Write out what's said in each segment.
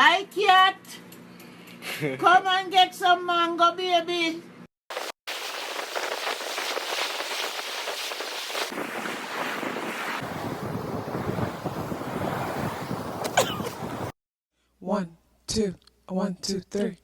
Hi, cat. Come and get some mango, baby. One, two, 1, 2, 3.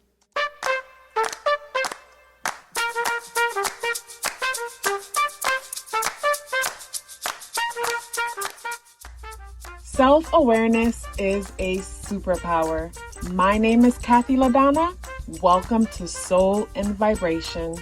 Self-awareness is a superpower. My name is KathyLaDonna. Welcome to Soul and Vibration.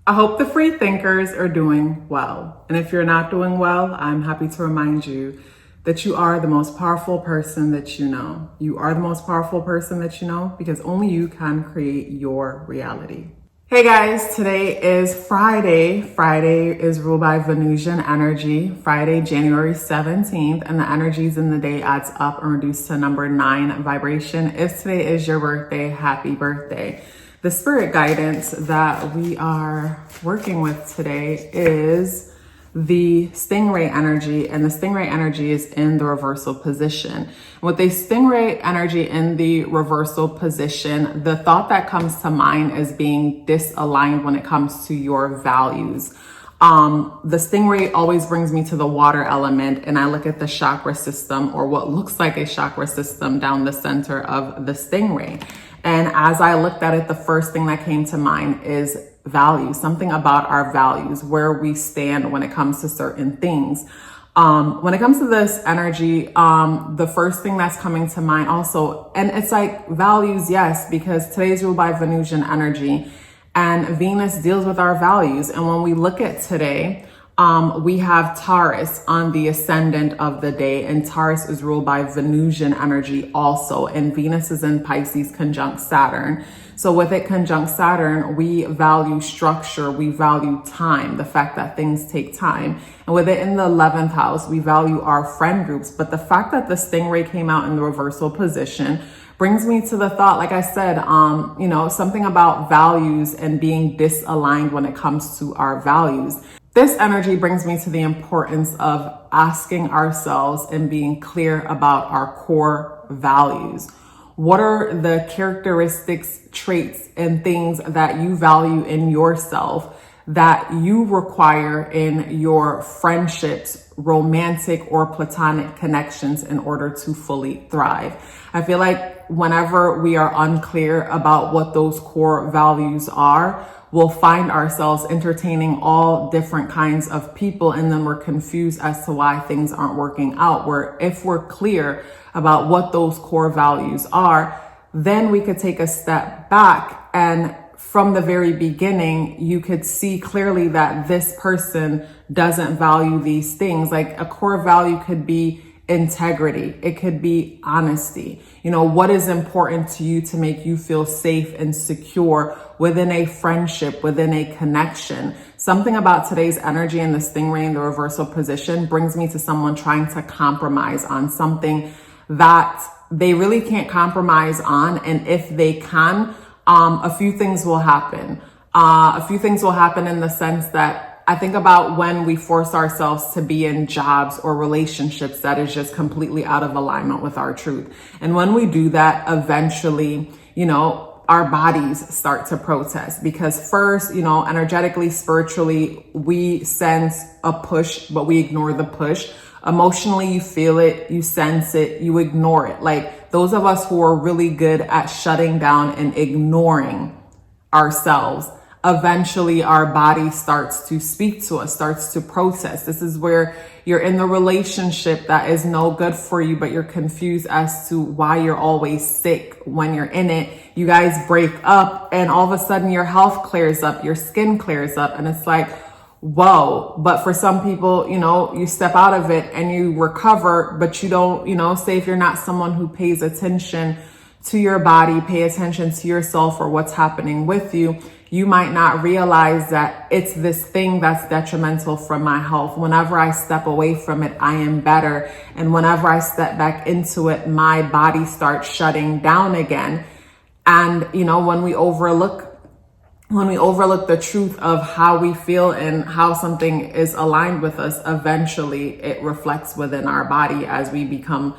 I hope the free thinkers are doing well. And if you're not doing well, I'm happy to remind you that you are the most powerful person that you know. You are the most powerful person that you know because only you can create your reality. Hey guys, today is Friday. Friday is ruled by Venusian energy. Friday, January 17th, and the energies in the day adds up and reduce to number 9 vibration. If today is your birthday, happy birthday. The spirit guidance that we are working with today is the stingray energy, and the stingray energy is in the reversal position. With the stingray energy in the reversal position, the thought that comes to mind is being disaligned when it comes to your values. The stingray always brings me to the water element, and I look at the chakra system, or what looks like a chakra system down the center of the stingray. And as I looked at it, the first thing that came to mind is values, something about our values, where we stand when it comes to certain things. When it comes to this energy, the first thing that's coming to mind also, and it's like values, yes, because today's ruled by Venusian energy and Venus deals with our values. And when we look at today, we have Taurus on the ascendant of the day, and Taurus is ruled by Venusian energy also, and Venus is in Pisces conjunct Saturn. So with it conjunct Saturn, we value structure, we value time, the fact that things take time. And with it in the 11th house, we value our friend groups. But the fact that the stingray came out in the reversal position brings me to the thought, like I said, something about values and being disaligned when it comes to our values. This energy brings me to the importance of asking ourselves and being clear about our core values. What are the characteristics, traits, and things that you value in yourself that you require in your friendships, romantic or platonic connections in order to fully thrive? I feel like whenever we are unclear about what those core values are, we'll find ourselves entertaining all different kinds of people, and then we're confused as to why things aren't working out. Where if we're clear about what those core values are, then we could take a step back, and from the very beginning, you could see clearly that this person doesn't value these things. Like a core value could be integrity. It could be honesty. What is important to you to make you feel safe and secure within a friendship, within a connection. Something about today's energy and the stingray in the reversal position brings me to someone trying to compromise on something that they really can't compromise on. And if they can, a few things will happen. A few things will happen in the sense that I think about when we force ourselves to be in jobs or relationships that is just completely out of alignment with our truth. And when we do that, eventually, our bodies start to protest, because first, energetically, spiritually, we sense a push, but we ignore the push. Emotionally, you feel it, you sense it, you ignore it. Like those of us who are really good at shutting down and ignoring ourselves, eventually our body starts to speak to us, starts to protest. This is where you're in the relationship that is no good for you, but you're confused as to why you're always sick when you're in it. You guys break up and all of a sudden your health clears up, your skin clears up, and it's like, whoa. But for some people, you step out of it and you recover, but you don't, say if you're not someone who pays attention to your body, pay attention to yourself or what's happening with you, you might not realize that it's this thing that's detrimental for my health. Whenever I step away from it, I am better. And whenever I step back into it, my body starts shutting down again. And, when we overlook when we overlook the truth of how we feel and how something is aligned with us, eventually it reflects within our body as we become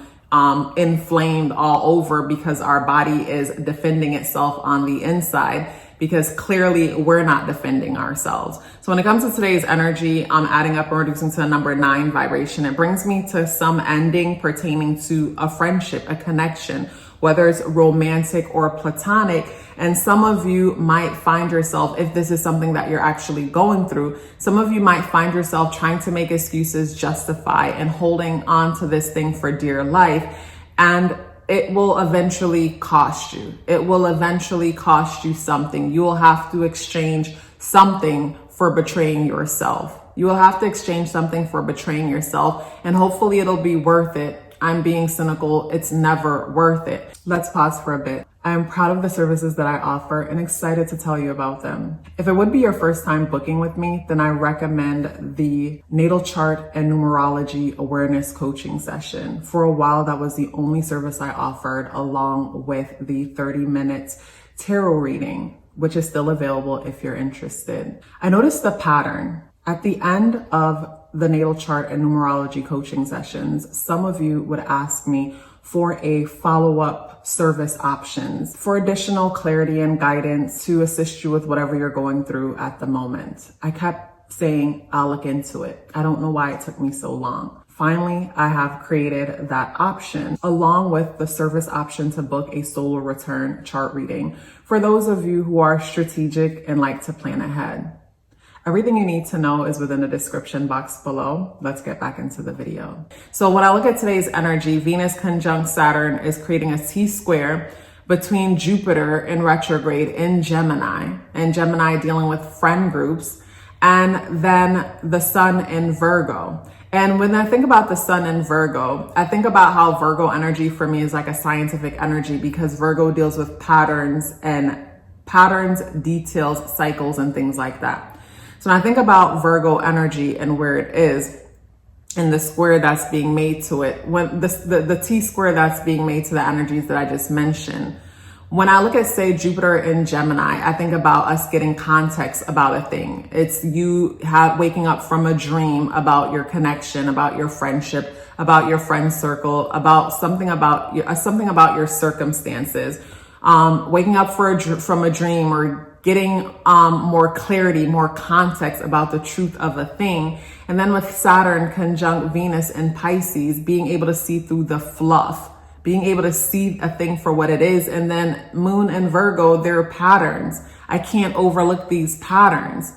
inflamed all over, because our body is defending itself on the inside, because clearly we're not defending ourselves. So when it comes to today's energy, I'm adding up and reducing to the number 9 vibration. It brings me to some ending pertaining to a friendship, a connection, whether it's romantic or platonic. And some of you might find yourself, if this is something that you're actually going through, some of you might find yourself trying to make excuses, justify, and holding on to this thing for dear life. And it will eventually cost you. It will eventually cost you something. You will have to exchange something for betraying yourself. You will have to exchange something for betraying yourself, and hopefully it'll be worth it. I'm being cynical. It's never worth it. Let's pause for a bit. I am proud of the services that I offer and excited to tell you about them. If it would be your first time booking with me, then I recommend the natal chart and numerology awareness coaching session. For a while, that was the only service I offered, along with the 30 minutes tarot reading, which is still available if you're interested. I noticed the pattern. At the end of the natal chart and numerology coaching sessions, some of you would ask me for a follow-up service options for additional clarity and guidance to assist you with whatever you're going through at the moment. I kept saying, I'll look into it. I don't know why it took me so long. Finally, I have created that option, along with the service option to book a solar return chart reading for those of you who are strategic and like to plan ahead. Everything you need to know is within the description box below. Let's get back into the video. So when I look at today's energy, Venus conjunct Saturn is creating a T-square between Jupiter in retrograde in Gemini, and Gemini dealing with friend groups, and then the Sun in Virgo. And when I think about the Sun in Virgo, I think about how Virgo energy for me is like a scientific energy, because Virgo deals with patterns, details, cycles, and things like that. So when I think about Virgo energy and where it is, and the square that's being made to it, when the T-square that's being made to the energies that I just mentioned, when I look at, say, Jupiter in Gemini, I think about us getting context about a thing. It's you waking up from a dream about your connection, about your friendship, about your friend circle, about something about your circumstances. Waking up from a dream, or getting more clarity, more context about the truth of a thing. And then with Saturn conjunct Venus in Pisces, being able to see through the fluff, being able to see a thing for what it is. And then Moon and Virgo, there are patterns. I can't overlook these patterns.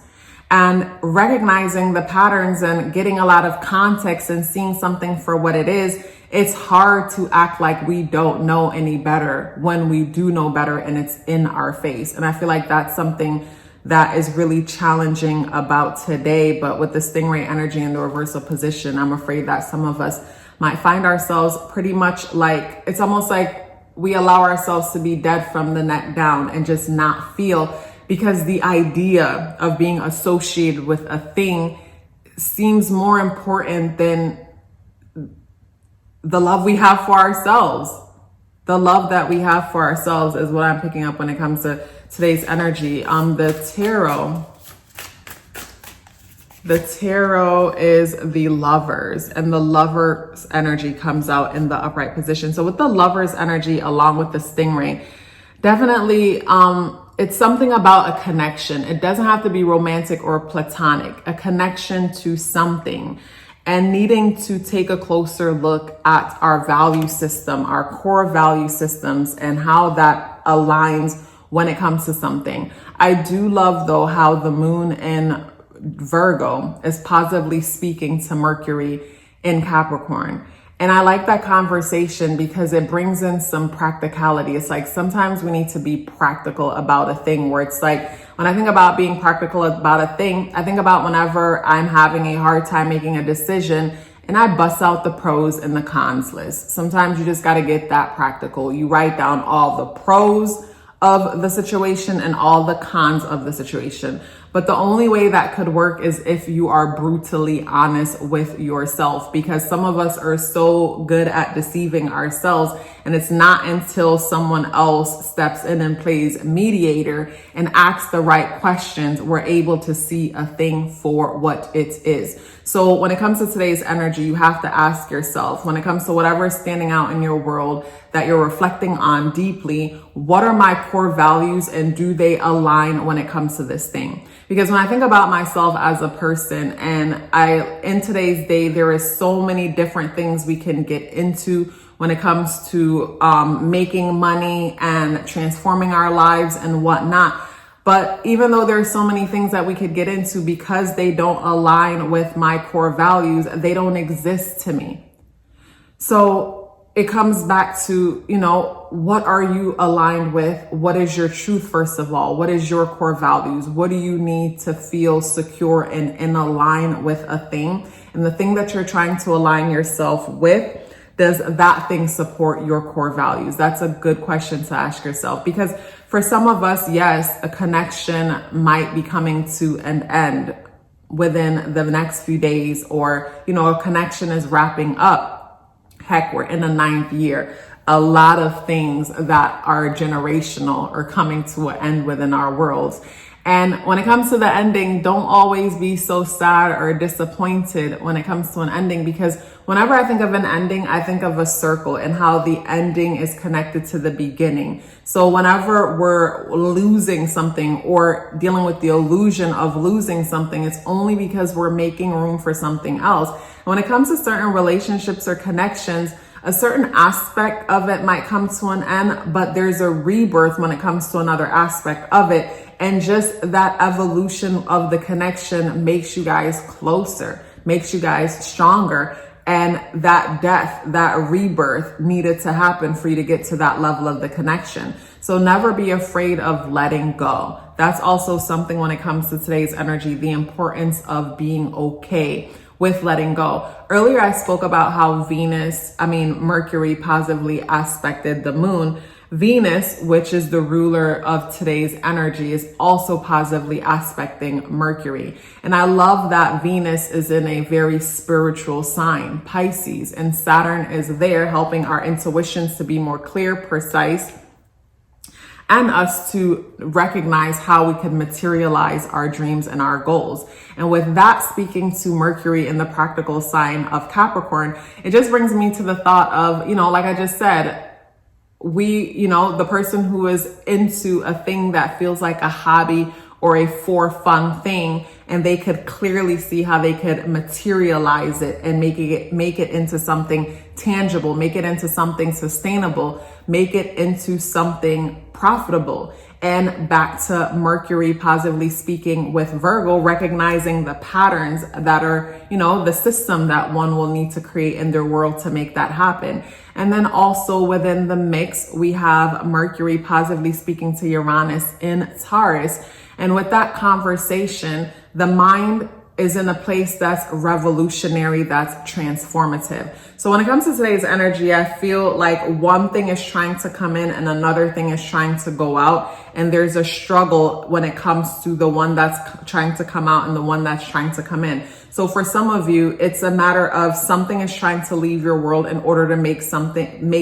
And recognizing the patterns and getting a lot of context and seeing something for what it is, it's hard to act like we don't know any better when we do know better and it's in our face. And I feel like that's something that is really challenging about today. But with the stingray energy in the reversal position, I'm afraid that some of us might find ourselves pretty much like, it's almost like we allow ourselves to be dead from the neck down and just not feel, because the idea of being associated with a thing seems more important than the love we have for ourselves. The love that we have for ourselves is what I'm picking up when it comes to today's energy. The tarot is the Lovers, and the Lovers energy comes out in the upright position. So with the Lovers energy, along with the stingray, definitely, it's something about a connection. It doesn't have to be romantic or platonic, a connection to something, and needing to take a closer look at our value system, our core value systems, and how that aligns when it comes to something. I do love, though, how the Moon in Virgo is positively speaking to Mercury in Capricorn. And I like that conversation because it brings in some practicality. It's like sometimes we need to be practical about a thing, where it's like, when I think about being practical about a thing, I think about whenever I'm having a hard time making a decision and I bust out the pros and the cons list. Sometimes you just got to get that practical. You write down all the pros of the situation and all the cons of the situation. But the only way that could work is if you are brutally honest with yourself, because some of us are so good at deceiving ourselves, and it's not until someone else steps in and plays mediator and asks the right questions, we're able to see a thing for what it is. So when it comes to today's energy, you have to ask yourself, when it comes to whatever is standing out in your world that you're reflecting on deeply, what are my core values and do they align when it comes to this thing? Because when I think about myself as a person, and in today's day, there is so many different things we can get into when it comes to making money and transforming our lives and whatnot. But even though there's so many things that we could get into, because they don't align with my core values, they don't exist to me. So it comes back to, what are you aligned with? What is your truth, first of all? What is your core values? What do you need to feel secure and in align with a thing? And the thing that you're trying to align yourself with, does that thing support your core values? That's a good question to ask yourself, because for some of us, yes, a connection might be coming to an end within the next few days, or, a connection is wrapping up. Heck, we're in the 9th year. A lot of things that are generational are coming to an end within our worlds. And when it comes to the ending, don't always be so sad or disappointed when it comes to an ending, because whenever I think of an ending, I think of a circle and how the ending is connected to the beginning. So whenever we're losing something or dealing with the illusion of losing something, it's only because we're making room for something else. When it comes to certain relationships or connections, a certain aspect of it might come to an end, but there's a rebirth when it comes to another aspect of it. And just that evolution of the connection makes you guys closer, makes you guys stronger. And that death, that rebirth needed to happen for you to get to that level of the connection. So never be afraid of letting go. That's also something when it comes to today's energy, the importance of being okay with letting go. Earlier, I spoke about how Mercury positively aspected the moon. Venus, which is the ruler of today's energy, is also positively aspecting Mercury. And I love that Venus is in a very spiritual sign, Pisces, and Saturn is there helping our intuitions to be more clear, precise, and us to recognize how we can materialize our dreams and our goals. And with that speaking to Mercury in the practical sign of Capricorn, it just brings me to the thought of, like I just said, the person who is into a thing that feels like a hobby or a for fun thing, and they could clearly see how they could materialize it and make it into something tangible, make it into something sustainable, make it into something profitable. And back to Mercury positively speaking with Virgo, recognizing the patterns that are, the system that one will need to create in their world to make that happen. And then also within the mix, we have Mercury positively speaking to Uranus in Taurus. And with that conversation, the mind is in a place that's revolutionary, that's transformative. So when it comes to today's energy, I feel like one thing is trying to come in and another thing is trying to go out. And there's a struggle when it comes to the one that's trying to come out and the one that's trying to come in. So for some of you, it's a matter of something is trying to leave your world in order to make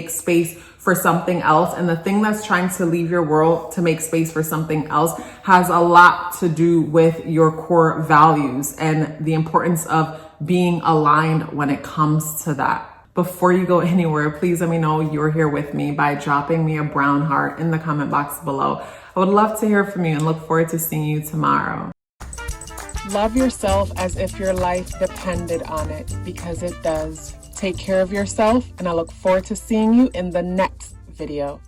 space for something else. And the thing that's trying to leave your world to make space for something else has a lot to do with your core values and the importance of being aligned when it comes to that. Before you go anywhere, please let me know you're here with me by dropping me a brown heart in the comment box below. I would love to hear from you and look forward to seeing you tomorrow. Love yourself as if your life depended on it, because it does. Take care of yourself, and I look forward to seeing you in the next video.